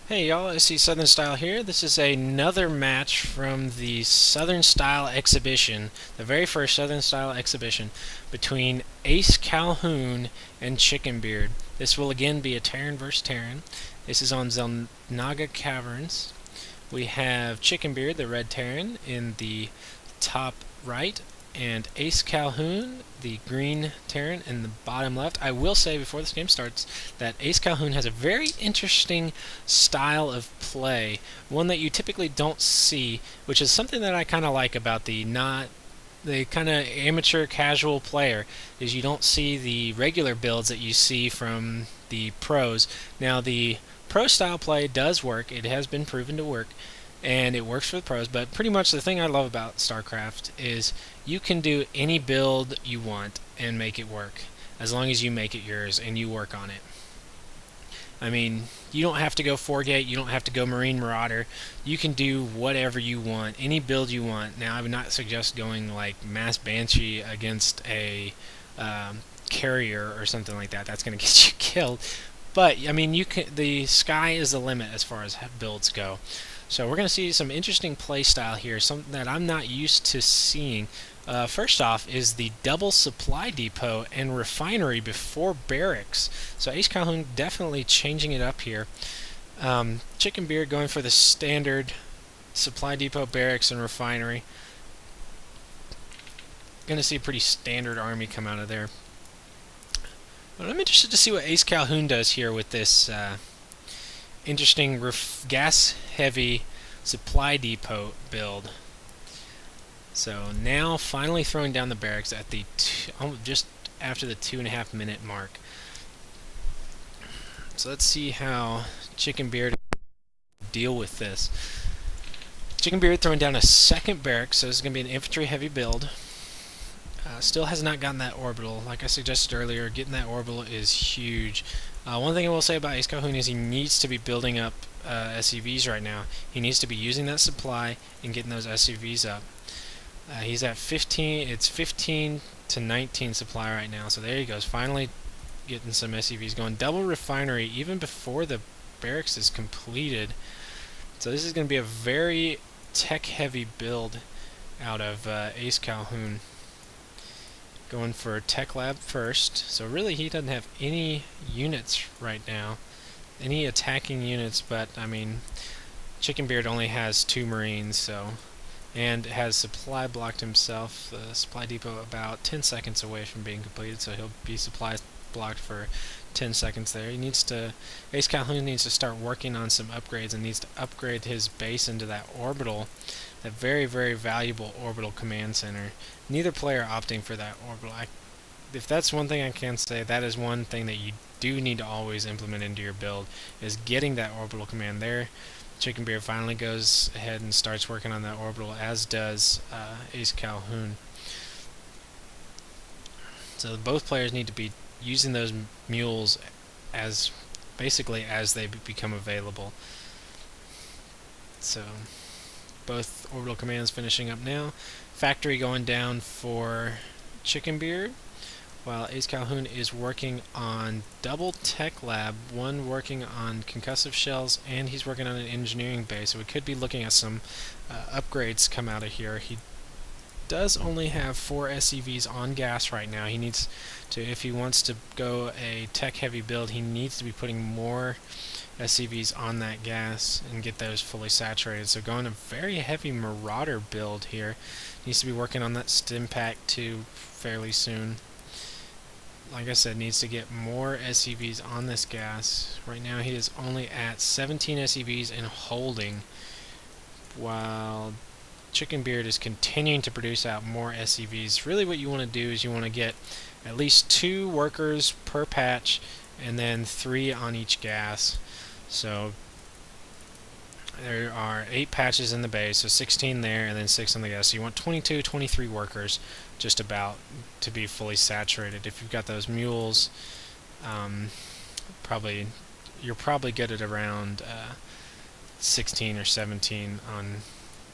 Hey y'all, I see SouthernStyle here. This is another match from the SouthernStyle exhibition, the very first SouthernStyle exhibition between AceCalhoun and Chickenbeard. This will again be a Terran versus Terran. This is on Zelnaga Caverns. We have Chickenbeard, the red Terran, in the top right, and AceCalhoun, the green Terran, in the bottom left. I will say before this game starts that AceCalhoun has a very interesting style of play, one that you typically don't see, which is something that I kind of like about the kind of amateur casual player, is you don't see the regular builds that you see from the pros. Now the pro style play does work. It has been proven to work, and it works for the pros. But pretty much the thing I love about StarCraft is you can do any build you want and make it work, as long as you make it yours and you work on it. I mean, you don't have to go 4-gate, you don't have to go Marine Marauder. You can do whatever you want, any build you want. Now, I would not suggest going like Mass Banshee against a carrier or something like that. That's going to get you killed. But I mean, the sky is the limit as far as builds go. So we're going to see some interesting play style here, something that I'm not used to seeing. First off is the double supply depot and refinery before barracks. So AceCalhoun definitely changing it up here. Chickenbeard going for the standard supply depot, barracks, and refinery. Going to see a pretty standard army come out of there. But I'm interested to see what AceCalhoun does here with this interesting gas-heavy supply depot build. So now finally throwing down the barracks at the just after the 2.5-minute mark. So let's see how Chickenbeard deal with this. Chickenbeard throwing down a second barracks, so this is going to be an infantry-heavy build. Still has not gotten that orbital. Like I suggested earlier, getting that orbital is huge. One thing I will say about AceCalhoun is he needs to be building up SCVs right now. He needs to be using that supply and getting those SCVs up. He's at 15. It's 15 to 19 supply right now. So there he goes. Finally getting some SCVs going. Double refinery even before the barracks is completed. So this is going to be a very tech-heavy build out of AceCalhoun. Going for Tech Lab first. So really he doesn't have any units right now. Any attacking units, but I mean Chickenbeard only has 2 Marines, so, and has supply blocked himself. The supply depot about 10 seconds away from being completed, so he'll be supply blocked for 10 seconds there. AceCalhoun needs to start working on some upgrades and needs to upgrade his base into that orbital, that very, very valuable orbital command center. Neither player opting for that orbital. If that's one thing I can say, that is one thing that you do need to always implement into your build, is getting that orbital command there. Chickenbeard finally goes ahead and starts working on that orbital, as does AceCalhoun. So both players need to be using those mules as basically as they become available. So both orbital commands finishing up now. Factory going down for Chickenbeard, while AceCalhoun is working on double tech lab, one working on concussive shells, and he's working on an engineering base. So we could be looking at some upgrades come out of here. He does only have 4 SCVs on gas right now. He needs to, if he wants to go a tech-heavy build, he needs to be putting more SCVs on that gas and get those fully saturated. So going a very heavy Marauder build here. Needs to be working on that stim pack too fairly soon. Like I said, needs to get more SCVs on this gas. Right now he is only at 17 SCVs and holding, while Chickenbeard is continuing to produce out more SCVs. Really what you want to do is you want to get at least 2 workers per patch and then 3 on each gas. So there are 8 patches in the base, so 16 there and then 6 on the gas. So you want 22, 23 workers just about to be fully saturated. If you've got those mules, you're probably good at around 16 or 17 on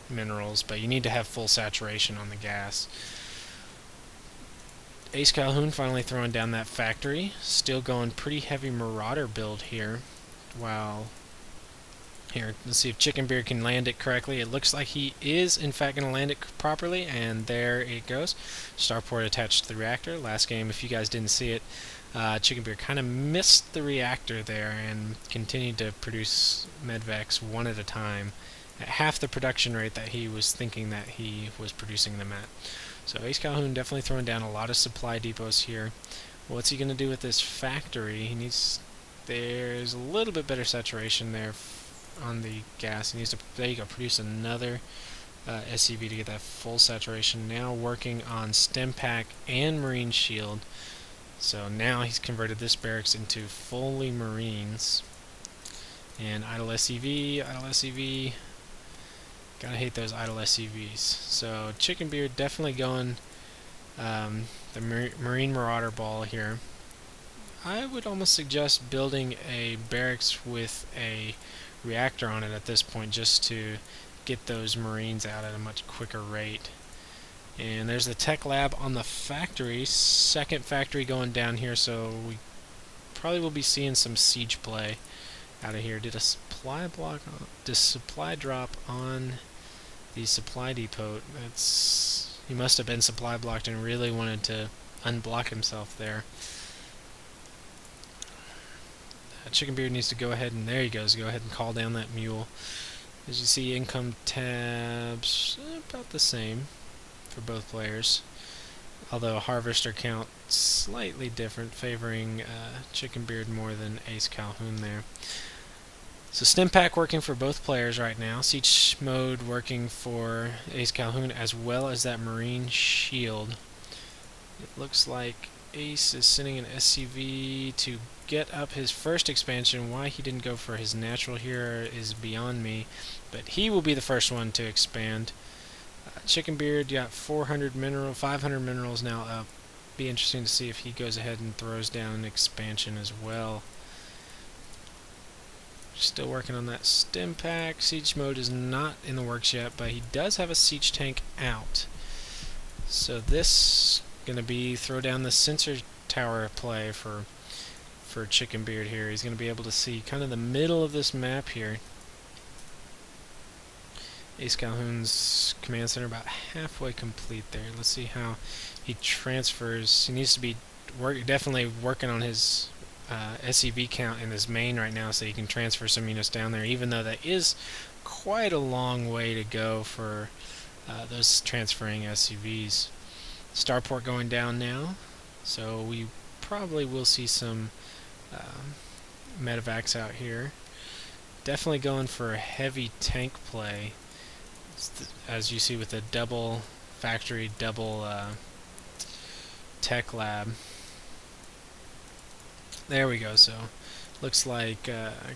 minerals, but you need to have full saturation on the gas. AceCalhoun finally throwing down that factory, still going pretty heavy Marauder build here, while Here, let's see if Chickenbeard can land it correctly. It looks like he is, in fact, going to land it properly, and there it goes. Starport attached to the reactor. Last game, if you guys didn't see it, Chickenbeard kind of missed the reactor there and continued to produce medvacs one at a time at half the production rate that he was thinking that he was producing them at. So AceCalhoun definitely throwing down a lot of supply depots here. What's he going to do with this factory? He needs... There's a little bit better saturation there on the gas. He needs to, there you go, produce another SCV to get that full saturation. Now working on stem pack and marine shield. So now he's converted this barracks into fully marines. And idle SCV, idle SCV. Gotta hate those idle SCVs. So Chickenbeard definitely going the Marine Marauder ball here. I would almost suggest building a barracks with a reactor on it at this point, just to get those Marines out at a much quicker rate. And there's the tech lab on the factory, second factory going down here, so we probably will be seeing some siege play out of here. Did a supply block, did supply drop on the supply depot? That's, he must have been supply blocked and really wanted to unblock himself there. Chickenbeard needs to go ahead and, there he goes, go ahead and call down that mule. As you see, income tabs about the same for both players, although harvester count slightly different, favoring Chickenbeard more than AceCalhoun there. So stem pack working for both players right now. Siege mode working for AceCalhoun as well as that marine shield. It looks like Ace is sending an SCV to get up his first expansion. Why he didn't go for his natural here is beyond me, but he will be the first one to expand. Chickenbeard got 500 minerals now up. Be interesting to see if he goes ahead and throws down an expansion as well. Still working on that stem pack. Siege mode is not in the works yet, but he does have a siege tank out. So this gonna be throw down the sensor tower play for Chickenbeard here. He's gonna be able to see kind of the middle of this map here. AceCalhoun's command center about halfway complete there. Let's see how he transfers. He needs to be definitely working on his SCV count in his main right now, so he can transfer some units down there, even though that is quite a long way to go for those transferring SCVs. Starport going down now, so we probably will see some medevacs out here. Definitely going for a heavy tank play, as you see with the double factory, double tech lab. There we go. So looks like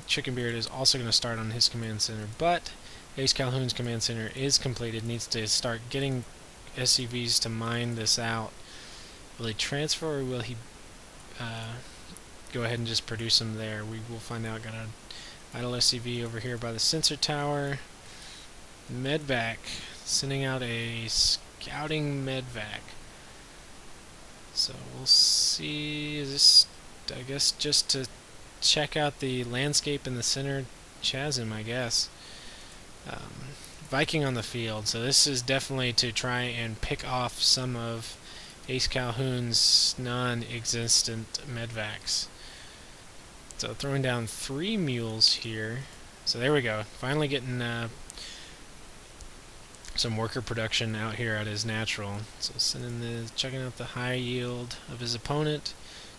Chickenbeard is also going to start on his command center, but AceCalhoun's command center is completed. Needs to start getting SCVs to mine this out. Will he transfer, or will he go ahead and just produce them there? We will find out. Got an idle SCV over here by the sensor tower. Medvac, sending out a scouting medvac. So we'll see. Is this, I guess, just to check out the landscape in the center chasm, I guess. Viking on the field, so this is definitely to try and pick off some of AceCalhoun's non-existent medvacs. So throwing down 3 mules here. So there we go, finally getting some worker production out here at his natural. So checking out the high yield of his opponent.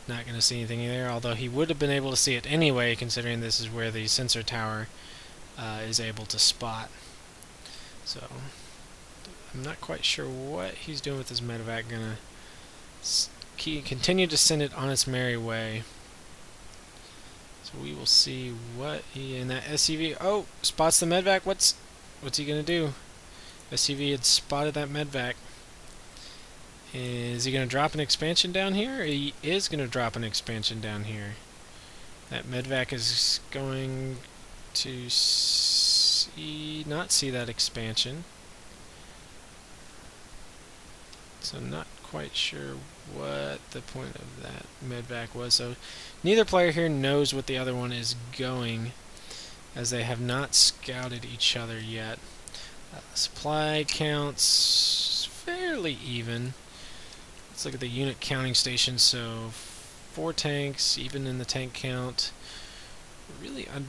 Not going to see anything there, although he would have been able to see it anyway, considering this is where the sensor tower is able to spot. So I'm not quite sure what he's doing with his medevac. Gonna continue to send it on its merry way. So we will see what he in that SCV. Oh, spots the medevac. What's he gonna do? SCV had spotted that medevac. Is he gonna drop an expansion down here? He is gonna drop an expansion down here. That medevac is going to not see that expansion. So I'm not quite sure what the point of that medevac was. So neither player here knows what the other one is going. as they have not scouted each other yet. Supply counts fairly even. Let's look at the unit counting station. So 4 tanks, even in the tank count. Really, I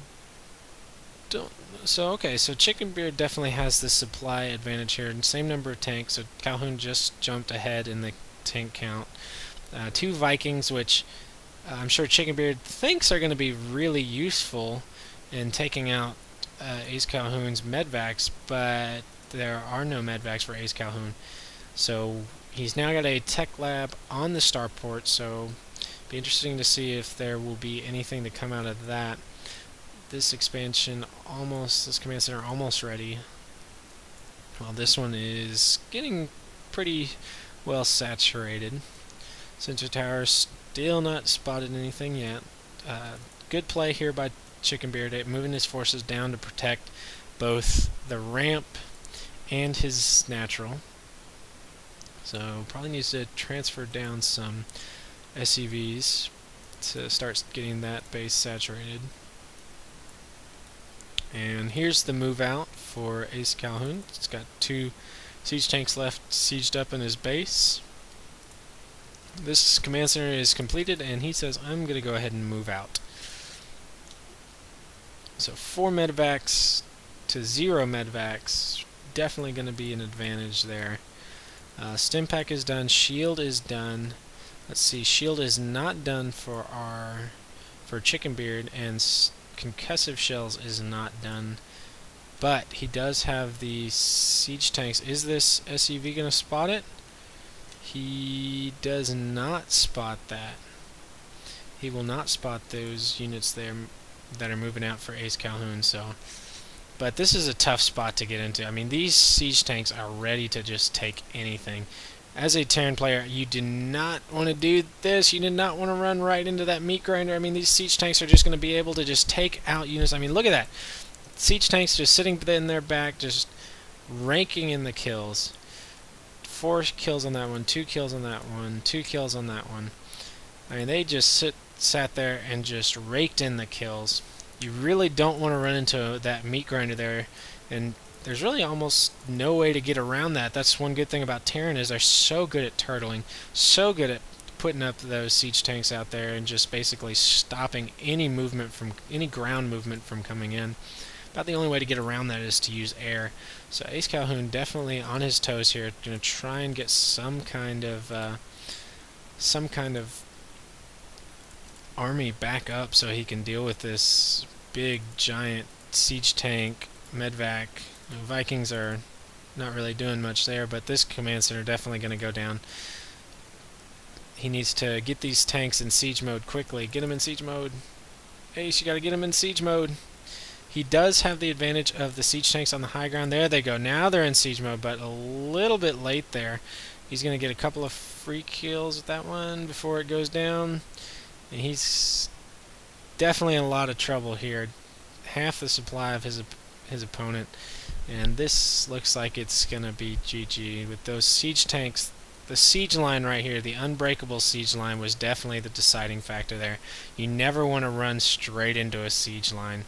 don't. So okay, so Chickenbeard definitely has the supply advantage here. Same number of tanks. So Calhoun just jumped ahead in the tank count. 2 Vikings, which I'm sure Chickenbeard thinks are going to be really useful in taking out AceCalhoun's medvacs, but there are no medvacs for AceCalhoun. So he's now got a tech lab on the starport, so be interesting to see if there will be anything to come out of that. This expansion this command center almost ready. Well, this one is getting pretty well saturated. Sensor tower still not spotted anything yet. Good play here by Chickenbeard, moving his forces down to protect both the ramp and his natural. So probably needs to transfer down some SCVs to start getting that base saturated. And here's the move out for AceCalhoun. It's got 2 siege tanks left sieged up in his base. This command center is completed, and he says, I'm going to go ahead and move out. So 4 medvacs to 0 medvacs, definitely going to be an advantage there. Stim pack is done, shield is done. Let's see, shield is not done for Chickenbeard, and concussive shells is not done. But he does have the siege tanks. Is this SUV going to spot it? He does not spot that. He will not spot those units there that are moving out for AceCalhoun. But this is a tough spot to get into. I mean, these siege tanks are ready to just take anything. As a Terran player, you do not want to do this. You do not want to run right into that meat grinder. I mean, these siege tanks are just going to be able to just take out units. I mean, look at that. Siege tanks just sitting in their back, just raking in the kills. 4 kills on that one, 2 kills on that one, 2 kills on that one. I mean, they just sat there and just raked in the kills. You really don't want to run into that meat grinder there, and there's really almost no way to get around that. That's one good thing about Terran, is they're so good at turtling, so good at putting up those siege tanks out there and just basically stopping any movement from any ground movement from coming in. About the only way to get around that is to use air. So AceCalhoun definitely on his toes here, going to try and get some kind of army back up so he can deal with this big giant siege tank medvac. Vikings are not really doing much there, but this command center definitely going to go down. He needs to get these tanks in siege mode quickly. Get them in siege mode. Ace, you got to get them in siege mode. He does have the advantage of the siege tanks on the high ground. There they go. Now they're in siege mode, but a little bit late there. He's going to get a couple of free kills with that one before it goes down. And he's definitely in a lot of trouble here. Half the supply of his opponent. And this looks like it's going to be GG with those siege tanks. The siege line right here, the unbreakable siege line, was definitely the deciding factor there. You never want to run straight into a siege line.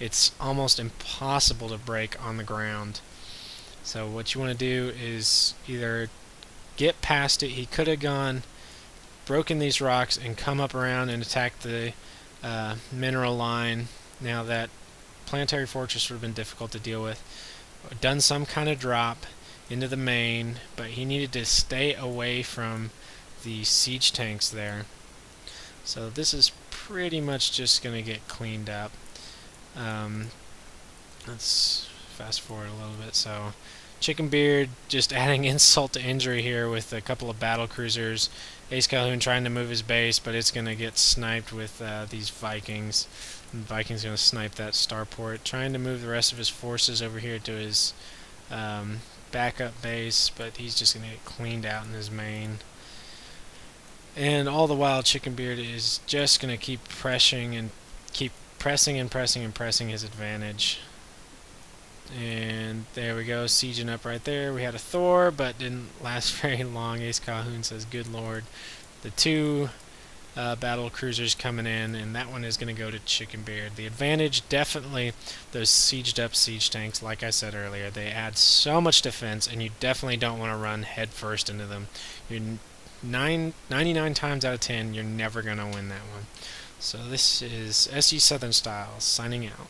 It's almost impossible to break on the ground. So what you want to do is either get past it. He could have broken these rocks and come up around and attacked the mineral line. Now that planetary fortress would have been difficult to deal with. Done some kind of drop into the main, but he needed to stay away from the siege tanks there. So this is pretty much just going to get cleaned up. Let's fast forward a little bit. So Chickenbeard just adding insult to injury here with a couple of battle cruisers. AceCalhoun trying to move his base, but it's going to get sniped with these Vikings. And the Vikings going to snipe that starport. Trying to move the rest of his forces over here to his backup base, but he's just going to get cleaned out in his main. And all the while, Chickenbeard is just going to keep pressing and keep pressing and pressing and pressing his advantage. And there we go, sieging up right there. We had a Thor, but didn't last very long. AceCalhoun says, good lord. The 2 battle cruisers coming in, and that one is going to go to Chickenbeard. The advantage, definitely those sieged up siege tanks. Like I said earlier, they add so much defense, and you definitely don't want to run head first into them. You're 99 times out of 10, you're never going to win that one. So this is SU Southern Style signing out.